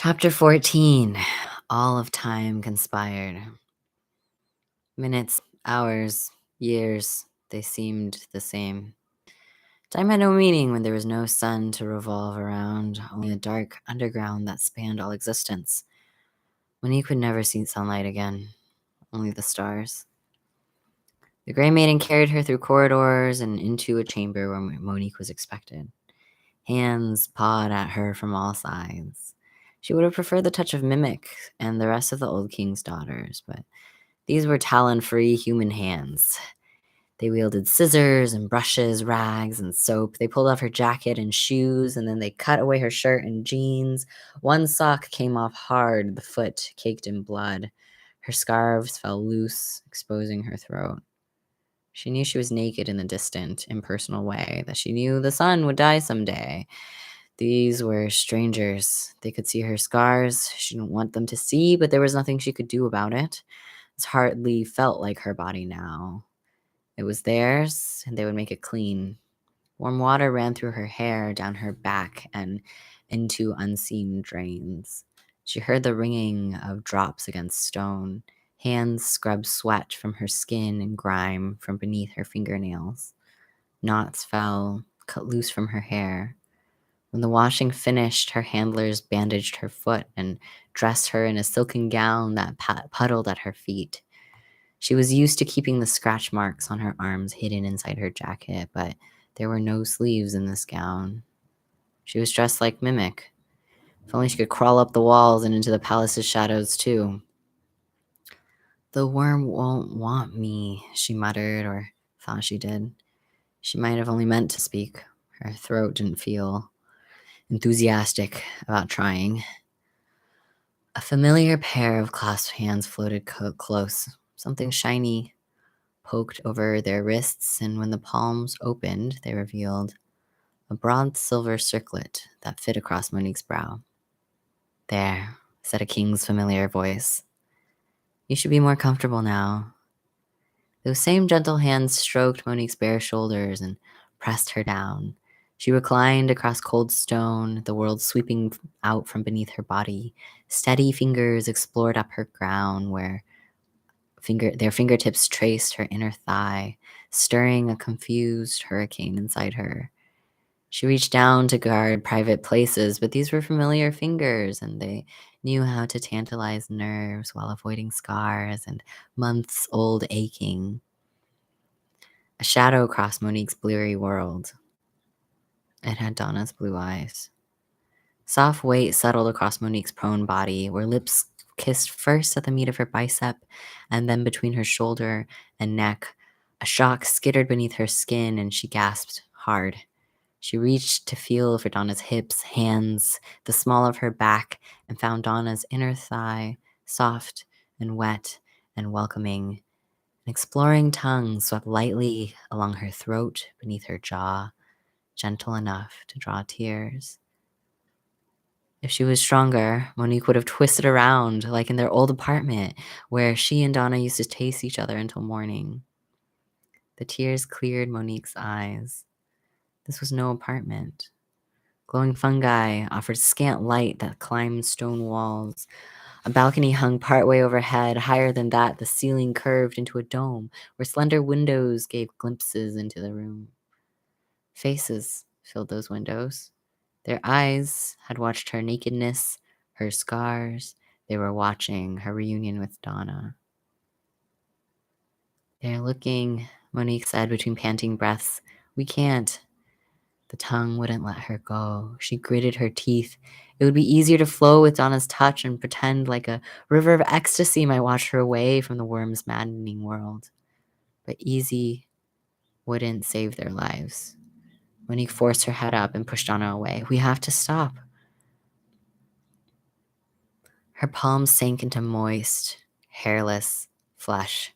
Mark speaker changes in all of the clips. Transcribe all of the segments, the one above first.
Speaker 1: Chapter 14. All of time conspired. Minutes, hours, years, they seemed the same. Time had no meaning when there was no sun to revolve around, only a dark underground that spanned all existence. Monique would never see sunlight again, only the stars. The Grey Maiden carried her through corridors and into a chamber where Monique was expected. Hands pawed at her from all sides. She would have preferred the touch of Mimic and the rest of the old king's daughters, but these were talon-free human hands. They wielded scissors and brushes, rags and soap. They pulled off her jacket and shoes, and then they cut away her shirt and jeans. One sock came off hard, the foot caked in blood. Her scarves fell loose, exposing her throat. She knew she was naked in a distant, impersonal way, that she knew the son would die someday. These were strangers. They could see her scars. She didn't want them to see, but there was nothing she could do about it. It hardly felt like her body now. It was theirs, and they would make it clean. Warm water ran through her hair, down her back, and into unseen drains. She heard the ringing of drops against stone. Hands scrubbed sweat from her skin and grime from beneath her fingernails. Knots fell, cut loose from her hair. When the washing finished, her handlers bandaged her foot and dressed her in a silken gown that puddled at her feet. She was used to keeping the scratch marks on her arms hidden inside her jacket, but there were no sleeves in this gown. She was dressed like Mimic. If only she could crawl up the walls and into the palace's shadows, too. The worm won't want me, she muttered, or thought she did. She might have only meant to speak. Her throat didn't feel enthusiastic about trying. A familiar pair of clasped hands floated close. Something shiny poked over their wrists, and when the palms opened, they revealed a broad silver circlet that fit across Monique's brow. "There," said a king's familiar voice. "You should be more comfortable now." Those same gentle hands stroked Monique's bare shoulders and pressed her down. She reclined across cold stone, the world sweeping out from beneath her body. Steady fingers explored up her crown, where their fingertips traced her inner thigh, stirring a confused hurricane inside her. She reached down to guard private places, but these were familiar fingers, and they knew how to tantalize nerves while avoiding scars and months-old aching. A shadow crossed Monique's bleary world. It had Donna's blue eyes. Soft weight settled across Monique's prone body, where lips kissed first at the meat of her bicep and then between her shoulder and neck. A shock skittered beneath her skin, and she gasped hard. She reached to feel for Donna's hips, hands, the small of her back, and found Donna's inner thigh, soft and wet and welcoming. An exploring tongue swept lightly along her throat, beneath her jaw, gentle enough to draw tears. If she was stronger, Monique would have twisted around, like in their old apartment, where she and Donna used to taste each other until morning. The tears cleared Monique's eyes. This was no apartment. Glowing fungi offered scant light that climbed stone walls. A balcony hung partway overhead. Higher than that, the ceiling curved into a dome, where slender windows gave glimpses into the room. Faces filled those windows. Their eyes had watched her nakedness, her scars. They were watching her reunion with Donna. "They're looking," Monique said between panting breaths. "We can't." The tongue wouldn't let her go. She gritted her teeth. It would be easier to flow with Donna's touch and pretend like a river of ecstasy might wash her away from the worm's maddening world. But easy wouldn't save their lives. Monique forced her head up and pushed Donna away. "We have to stop." Her palms sank into moist, hairless flesh.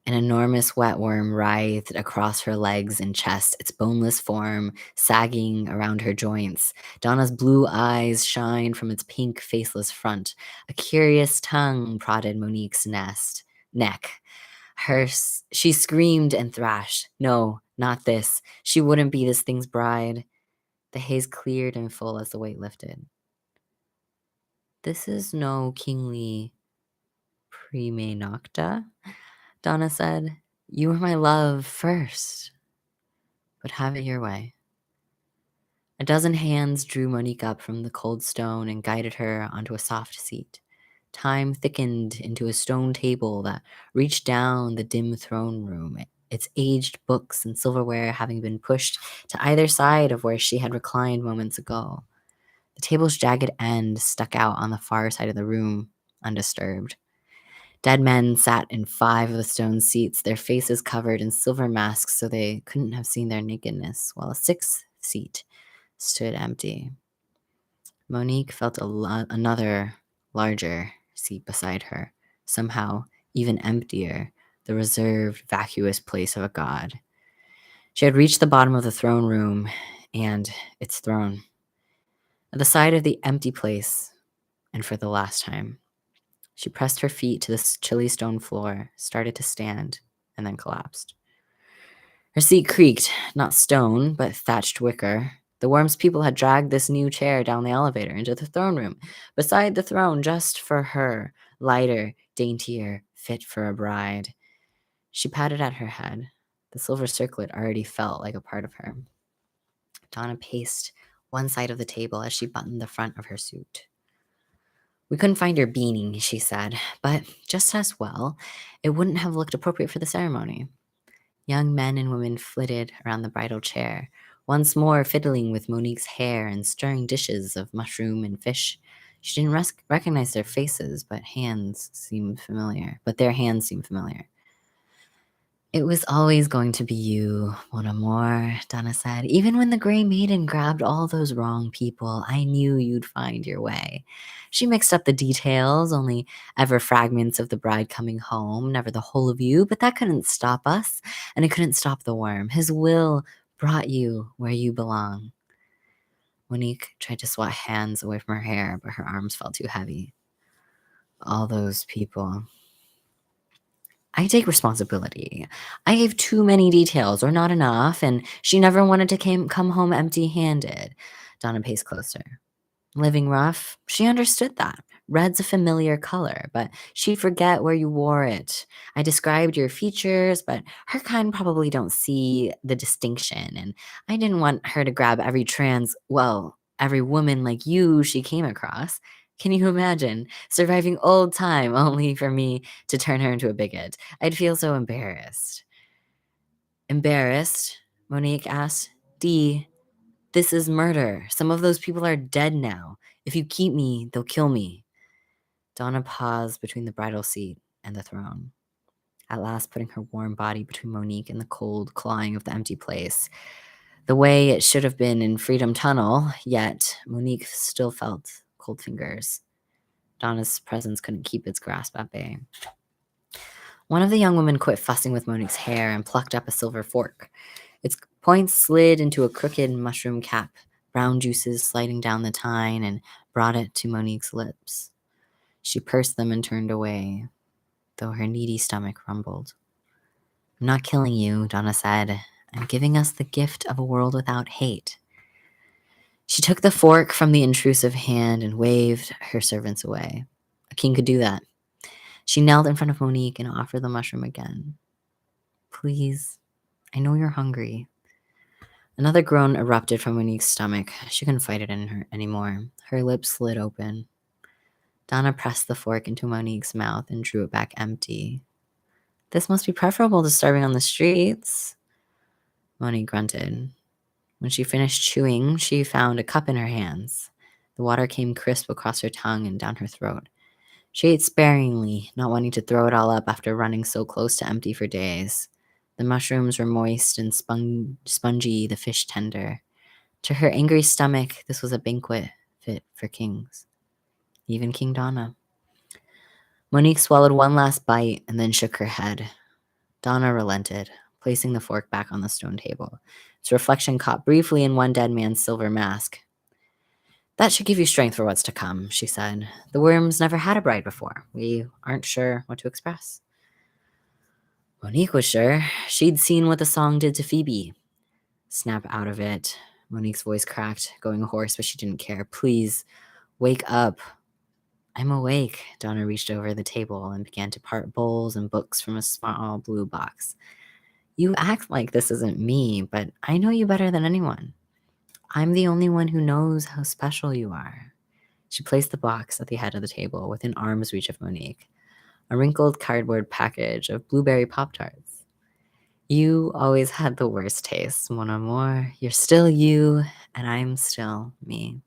Speaker 1: An enormous wet worm writhed across her legs and chest, its boneless form sagging around her joints. Donna's blue eyes shined from its pink, faceless front. A curious tongue prodded Monique's neck. She screamed and thrashed. No, not this. She wouldn't be this thing's bride. The haze cleared and full as the weight lifted. This is no kingly prime nocta, Donna said. You were my love first, but have it your way. A dozen hands drew Monique up from the cold stone and guided her onto a soft seat. Time thickened into a stone table that reached down the dim throne room, its aged books and silverware having been pushed to either side of where she had reclined moments ago. The table's jagged end stuck out on the far side of the room, undisturbed. Dead men sat in 5 of the stone seats, their faces covered in silver masks so they couldn't have seen their nakedness, while a 6th seat stood empty. Monique felt another, larger seat beside her, somehow even emptier, the reserved, vacuous place of a god. She had reached the bottom of the throne room and its throne. At the side of the empty place, and for the last time, she pressed her feet to the chilly stone floor, started to stand, and then collapsed. Her seat creaked, not stone, but thatched wicker. The Worm's people had dragged this new chair down the elevator into the throne room, beside the throne just for her, lighter, daintier, fit for a bride. She patted at her head. The silver circlet already felt like a part of her. Donna paced one side of the table as she buttoned the front of her suit. We couldn't find your beanie, she said, but just as well, it wouldn't have looked appropriate for the ceremony. Young men and women flitted around the bridal chair, once more fiddling with Monique's hair and stirring dishes of mushroom and fish. She didn't recognize their faces, but their hands seemed familiar. It was always going to be you, Mon Amour, Donna said. Even when the Grey Maiden grabbed all those wrong people, I knew you'd find your way. She mixed up the details, only ever fragments of the bride coming home, never the whole of you, but that couldn't stop us, and it couldn't stop the worm. His will brought you where you belong. Monique tried to swat hands away from her hair, but her arms felt too heavy. All those people. I take responsibility. I gave too many details or not enough, and she never wanted to come home empty-handed. Donna paced closer. Living rough, she understood that. Red's a familiar color, but she'd forget where you wore it. I described your features, but her kind probably don't see the distinction, and I didn't want her to grab every woman like you she came across. Can you imagine surviving old time only for me to turn her into a bigot? I'd feel so embarrassed. Embarrassed? Monique asked. Dee, this is murder. Some of those people are dead now. If you keep me, they'll kill me. Donna paused between the bridal seat and the throne, at last putting her warm body between Monique and the cold clawing of the empty place. The way it should have been in Freedom Tunnel, yet Monique still felt cold fingers. Donna's presence couldn't keep its grasp at bay. One of the young women quit fussing with Monique's hair and plucked up a silver fork. Its point slid into a crooked mushroom cap, brown juices sliding down the tine, and brought it to Monique's lips. She pursed them and turned away, though her needy stomach rumbled. I'm not killing you, Donna said. I'm giving us the gift of a world without hate. She took the fork from the intrusive hand and waved her servants away. A king could do that. She knelt in front of Monique and offered the mushroom again. Please, I know you're hungry. Another groan erupted from Monique's stomach. She couldn't fight it anymore. Her lips slid open. Donna pressed the fork into Monique's mouth and drew it back empty. This must be preferable to starving on the streets. Monique grunted. When she finished chewing, she found a cup in her hands. The water came crisp across her tongue and down her throat. She ate sparingly, not wanting to throw it all up after running so close to empty for days. The mushrooms were moist and spongy, the fish tender. To her angry stomach, this was a banquet fit for kings. Even King Donna. Monique swallowed one last bite and then shook her head. Donna relented, placing the fork back on the stone table. Its reflection caught briefly in one dead man's silver mask. That should give you strength for what's to come, she said. The Worms never had a bride before. We aren't sure what to express. Monique was sure. She'd seen what the song did to Phoebe. Snap out of it. Monique's voice cracked, going hoarse, but she didn't care. Please, wake up. I'm awake. Donna reached over the table and began to part bowls and books from a small blue box. You act like this isn't me, but I know you better than anyone. I'm the only one who knows how special you are. She placed the box at the head of the table within arm's reach of Monique, a wrinkled cardboard package of blueberry Pop-Tarts. You always had the worst taste, Mon Amour. You're still you, and I'm still me.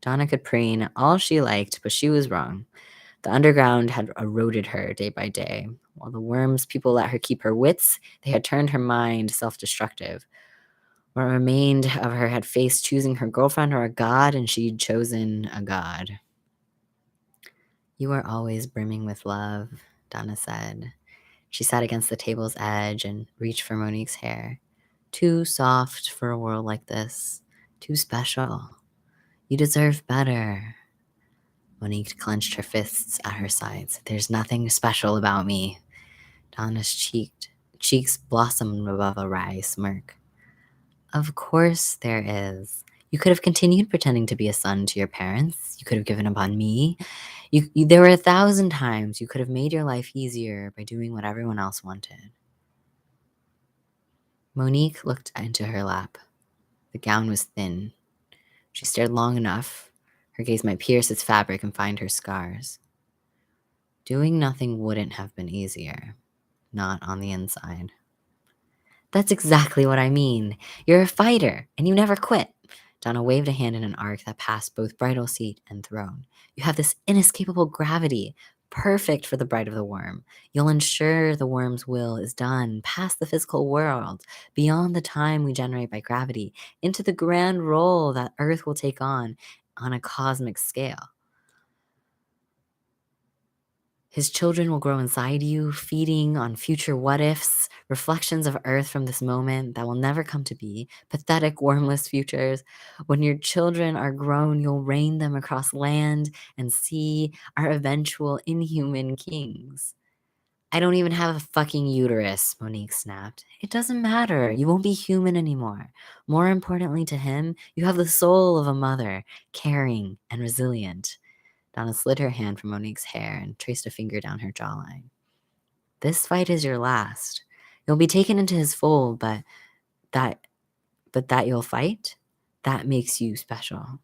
Speaker 1: Donna could preen all she liked, but she was wrong. The underground had eroded her day by day. While the worms people let her keep her wits, they had turned her mind self-destructive. What remained of her had faced choosing her girlfriend or a god, and she'd chosen a god. You are always brimming with love, Donna said. She sat against the table's edge and reached for Monique's hair. Too soft for a world like this. Too special. You deserve better. Monique clenched her fists at her sides. There's nothing special about me. Donna's cheeks blossomed above a wry smirk. Of course there is. You could have continued pretending to be a son to your parents. You could have given up on me. There were 1,000 times you could have made your life easier by doing what everyone else wanted. Monique looked into her lap. The gown was thin. She stared long enough. Her gaze might pierce its fabric and find her scars. Doing nothing wouldn't have been easier. Not on the inside. That's exactly what I mean. You're a fighter, and you never quit. Donna waved a hand in an arc that passed both bridal seat and throne. You have this inescapable gravity, perfect for the bride of the worm. You'll ensure the worm's will is done past the physical world, beyond the time we generate by gravity, into the grand role that Earth will take on a cosmic scale. His children will grow inside you, feeding on future what-ifs, reflections of Earth from this moment that will never come to be, pathetic, wormless futures. When your children are grown, you'll reign them across land and sea, our eventual inhuman kings. I don't even have a fucking uterus, Monique snapped. It doesn't matter. You won't be human anymore. More importantly to him, you have the soul of a mother, caring and resilient. Donna slid her hand from Monique's hair and traced a finger down her jawline. This fight is your last. You'll be taken into his fold, but that you'll fight, that makes you special.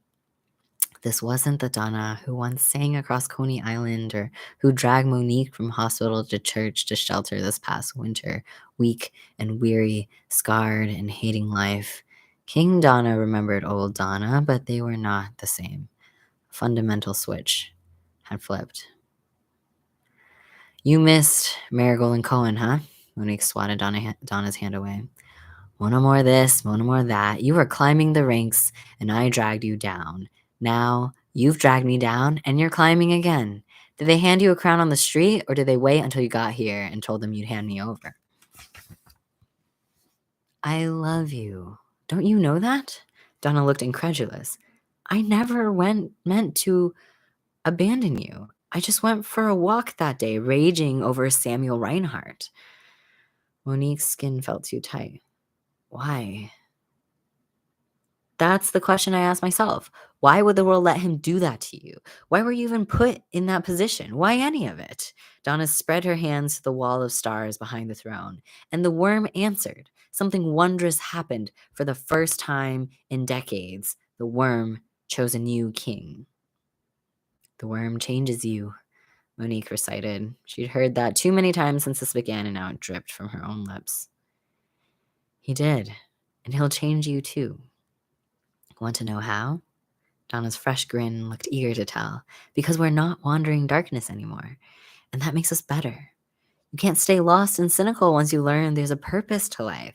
Speaker 1: This wasn't the Donna who once sang across Coney Island or who dragged Monique from hospital to church to shelter this past winter, weak and weary, scarred and hating life. King Donna remembered old Donna, but they were not the same. Fundamental switch had flipped. You missed Marigold and Cohen, huh? Monique swatted Donna's hand away. One more this, one more that. You were climbing the ranks, and I dragged you down. Now, you've dragged me down, and you're climbing again. Did they hand you a crown on the street, or did they wait until you got here and told them you'd hand me over? I love you. Don't you know that? Donna looked incredulous. I never meant to abandon you. I just went for a walk that day, raging over Samuel Reinhardt. Monique's skin felt too tight. Why? That's the question I asked myself. Why would the world let him do that to you? Why were you even put in that position? Why any of it? Donna spread her hands to the wall of stars behind the throne, and the worm answered. Something wondrous happened for the first time in decades. The worm chose a new king. The worm changes you, Monique recited. She'd heard that too many times since this began, and now it dripped from her own lips. He did, and he'll change you too. Want to know how? Donna's fresh grin looked eager to tell. Because we're not wandering darkness anymore, and that makes us better. You can't stay lost and cynical once you learn there's a purpose to life.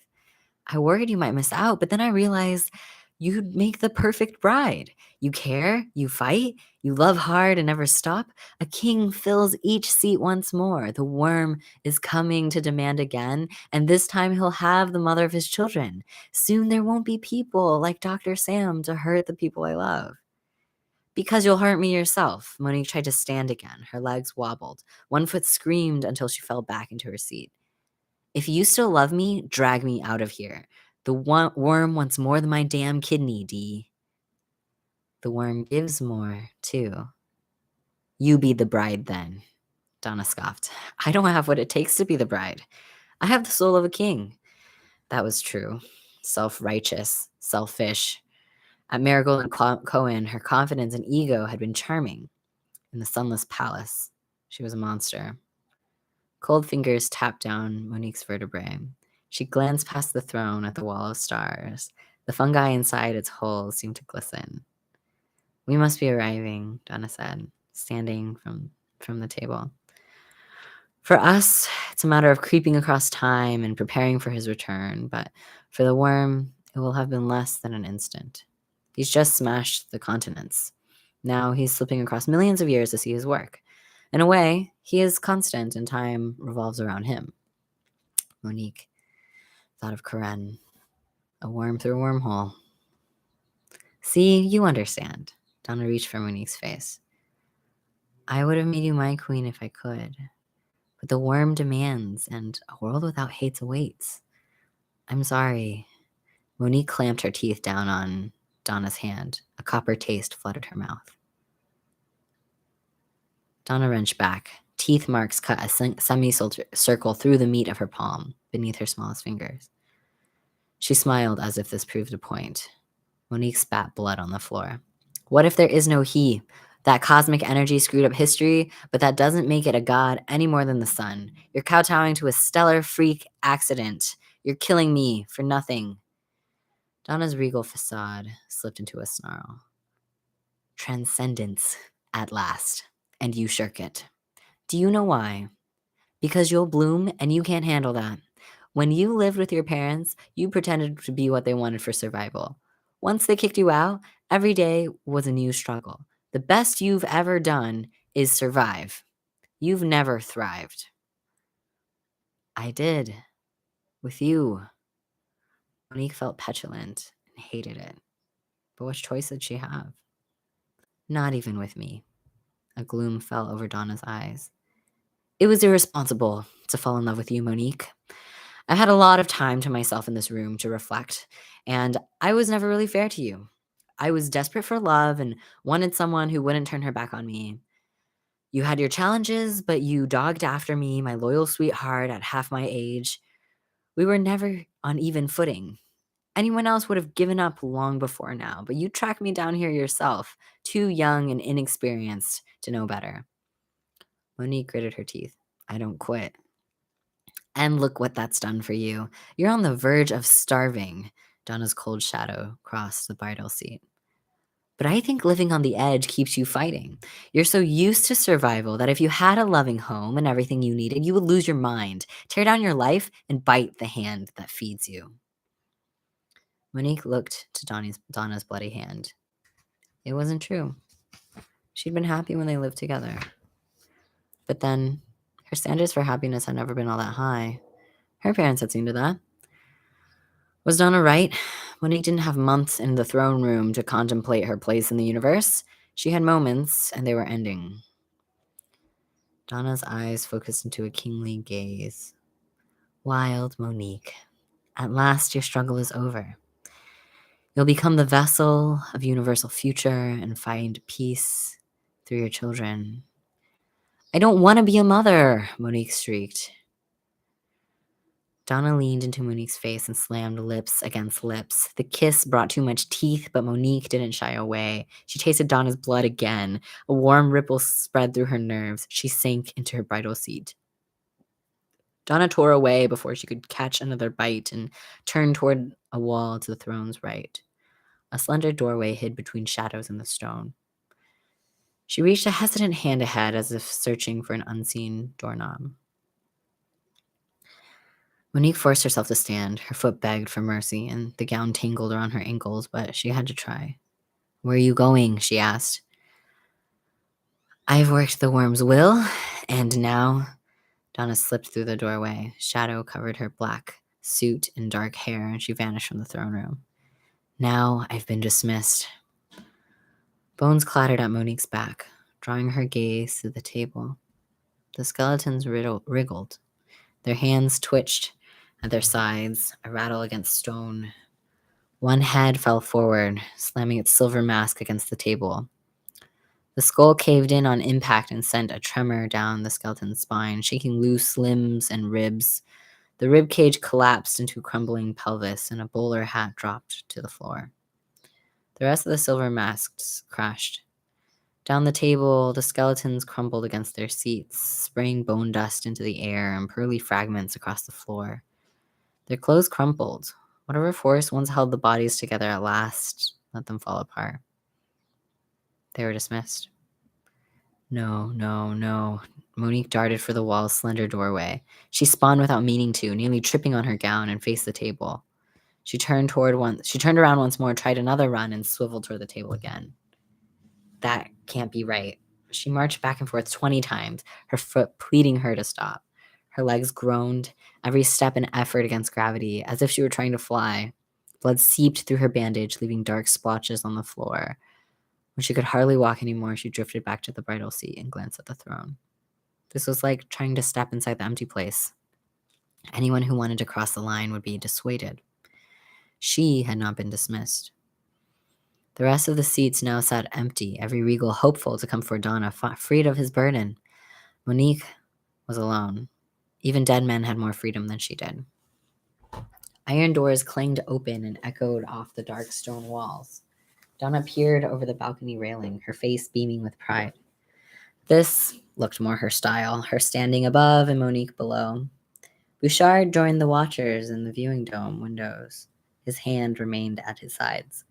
Speaker 1: I worried you might miss out, but then I realized you'd make the perfect bride. You care, you fight, you love hard and never stop. A king fills each seat once more. The worm is coming to demand again, and this time he'll have the mother of his children. Soon there won't be people like Dr. Sam to hurt the people I love. Because you'll hurt me yourself. Monique tried to stand again. Her legs wobbled. One foot screamed until she fell back into her seat. If you still love me, drag me out of here. The worm wants more than my damn kidney, Dee. The worm gives more, too. You be the bride then, Donna scoffed. I don't have what it takes to be the bride. I have the soul of a king. That was true. Self-righteous, selfish. At Marigold and Cohen, her confidence and ego had been charming. In the sunless palace, she was a monster. Cold fingers tapped down Monique's vertebrae. She glanced past the throne at the wall of stars. The fungi inside its holes seemed to glisten. We must be arriving, Donna said, standing from the table. For us, it's a matter of creeping across time and preparing for his return, but for the worm, it will have been less than an instant. He's just smashed the continents. Now he's slipping across millions of years to see his work. In a way, he is constant and time revolves around him. Monique thought of Karen, a worm through a wormhole. See, you understand. Donna reached for Monique's face. I would have made you my queen if I could. But the worm demands, and a world without hates awaits. I'm sorry. Monique clamped her teeth down on Donna's hand. A copper taste flooded her mouth. Donna wrenched back. Teeth marks cut a semicircle through the meat of her palm, beneath her smallest fingers. She smiled as if this proved a point. Monique spat blood on the floor. What if there is no he? That cosmic energy screwed up history, but that doesn't make it a god any more than the sun. You're kowtowing to a stellar freak accident. You're killing me for nothing. Donna's regal facade slipped into a snarl. Transcendence, at last, and you shirk it. Do you know why? Because you'll bloom and you can't handle that. When you lived with your parents, you pretended to be what they wanted for survival. Once they kicked you out, every day was a new struggle. The best you've ever done is survive. You've never thrived. I did. With you. Monique felt petulant and hated it. But what choice did she have? Not even with me. A gloom fell over Donna's eyes. It was irresponsible to fall in love with you, Monique. I've had a lot of time to myself in this room to reflect, and I was never really fair to you. I was desperate for love and wanted someone who wouldn't turn her back on me. You had your challenges, but you dogged after me, my loyal sweetheart at half my age. We were never on even footing. Anyone else would have given up long before now, but you tracked me down here yourself, too young and inexperienced to know better. Monique gritted her teeth. I don't quit. And look what that's done for you. You're on the verge of starving. Donna's cold shadow crossed the bridal seat. But I think living on the edge keeps you fighting. You're so used to survival that if you had a loving home and everything you needed, you would lose your mind, tear down your life, and bite the hand that feeds you. Monique looked to Donna's bloody hand. It wasn't true. She'd been happy when they lived together. But then, her standards for happiness had never been all that high. Her parents had seen to that. Was Donna right? Monique didn't have months in the throne room to contemplate her place in the universe. She had moments, and they were ending. Donna's eyes focused into a kingly gaze. Wild Monique, at last your struggle is over. You'll become the vessel of universal future and find peace through your children. I don't want to be a mother, Monique shrieked. Donna leaned into Monique's face and slammed lips against lips. The kiss brought too much teeth, but Monique didn't shy away. She tasted Donna's blood again. A warm ripple spread through her nerves. She sank into her bridal seat. Donna tore away before she could catch another bite and turned toward a wall to the throne's right. A slender doorway hid between shadows and the stone. She reached a hesitant hand ahead as if searching for an unseen doorknob. Monique forced herself to stand. Her foot begged for mercy, and the gown tangled around her ankles, but she had to try. Where are you going? She asked. I've worked the worm's will, and now... Donna slipped through the doorway. Shadow covered her black suit and dark hair, and she vanished from the throne room. Now I've been dismissed. Bones clattered at Monique's back, drawing her gaze to the table. The skeletons wriggled. Their hands twitched at their sides, a rattle against stone. One head fell forward, slamming its silver mask against the table. The skull caved in on impact and sent a tremor down the skeleton's spine, shaking loose limbs and ribs. The rib cage collapsed into a crumbling pelvis, and a bowler hat dropped to the floor. The rest of the silver masks crashed. Down the table, the skeletons crumbled against their seats, spraying bone dust into the air and pearly fragments across the floor. Their clothes crumpled. Whatever force once held the bodies together at last let them fall apart. They were dismissed. No, no, no. Monique darted for the wall's slender doorway. She spun without meaning to, nearly tripping on her gown, and faced the table. She turned around once more, tried another run, and swiveled toward the table again. That can't be right. She marched back and forth 20 times, her foot pleading her to stop. Her legs groaned, every step an effort against gravity, as if she were trying to fly. Blood seeped through her bandage, leaving dark splotches on the floor. When she could hardly walk anymore, she drifted back to the bridal seat and glanced at the throne. This was like trying to step inside the empty place. Anyone who wanted to cross the line would be dissuaded. She had not been dismissed. The rest of the seats now sat empty, every regal hopeful to come for Donna, freed of his burden. Monique was alone. Even dead men had more freedom than she did. Iron doors clanged open and echoed off the dark stone walls. Donna peered over the balcony railing, her face beaming with pride. This looked more her style, her standing above and Monique below. Bouchard joined the watchers in the viewing dome windows. His hand remained at his sides.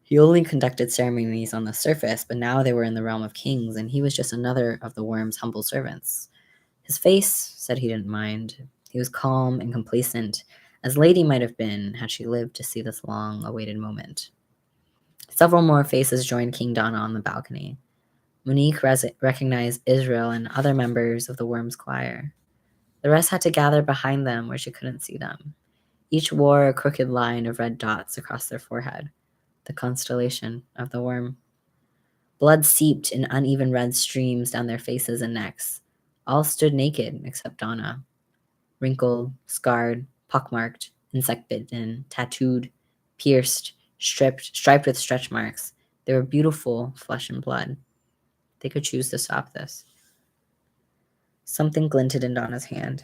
Speaker 1: He only conducted ceremonies on the surface, but now they were in the realm of kings, and he was just another of the worm's humble servants. His face said he didn't mind. He was calm and complacent, as Lady might have been had she lived to see this long-awaited moment. Several more faces joined King Donna on the balcony. Monique recognized Israel and other members of the worm's choir. The rest had to gather behind them where she couldn't see them. Each wore a crooked line of red dots across their forehead, the constellation of the worm. Blood seeped in uneven red streams down their faces and necks. All stood naked except Donna. Wrinkled, scarred, pockmarked, insect-bitten, tattooed, pierced, striped with stretch marks. They were beautiful flesh and blood. They could choose to stop this. Something glinted in Donna's hand.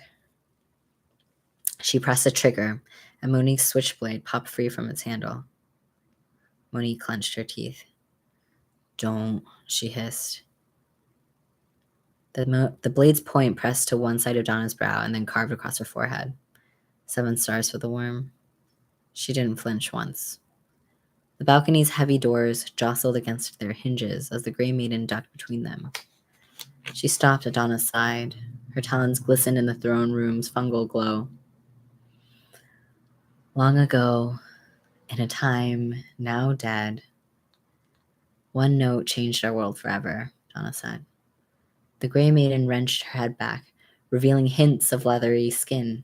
Speaker 1: She pressed a trigger, and Monique's switchblade popped free from its handle. Monique clenched her teeth. "Don't," she hissed. The blade's point pressed to one side of Donna's brow and then carved across her forehead. 7 stars for the worm. She didn't flinch once. The balcony's heavy doors jostled against their hinges as the gray maiden ducked between them. She stopped at Donna's side. Her talons glistened in the throne room's fungal glow. Long ago, in a time now dead, one note changed our world forever, Donna said. The gray maiden wrenched her head back, revealing hints of leathery skin.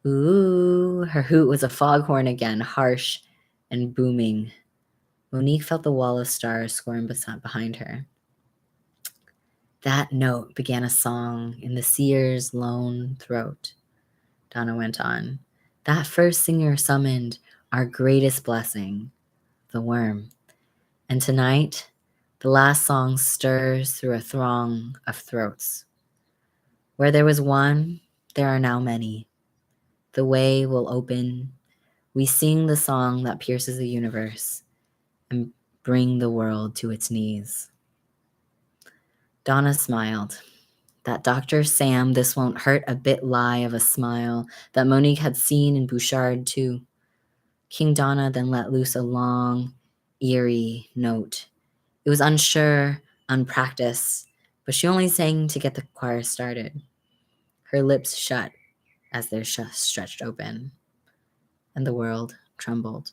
Speaker 1: Ooh, her hoot was a foghorn again, harsh and booming. Monique felt the wall of stars squirm behind her. That note began a song in the seer's lone throat, Donna went on. That first singer summoned our greatest blessing, the worm. And tonight, the last song stirs through a throng of throats. Where there was one, there are now many. The way will open. We sing the song that pierces the universe and bring the world to its knees. Donna smiled. That Dr. Sam, this won't hurt a bit lie of a smile that Monique had seen in Bouchard too. King Donna then let loose a long, eerie note. It was unsure, unpracticed, but she only sang to get the choir started. Her lips shut as they're stretched open, and the world trembled.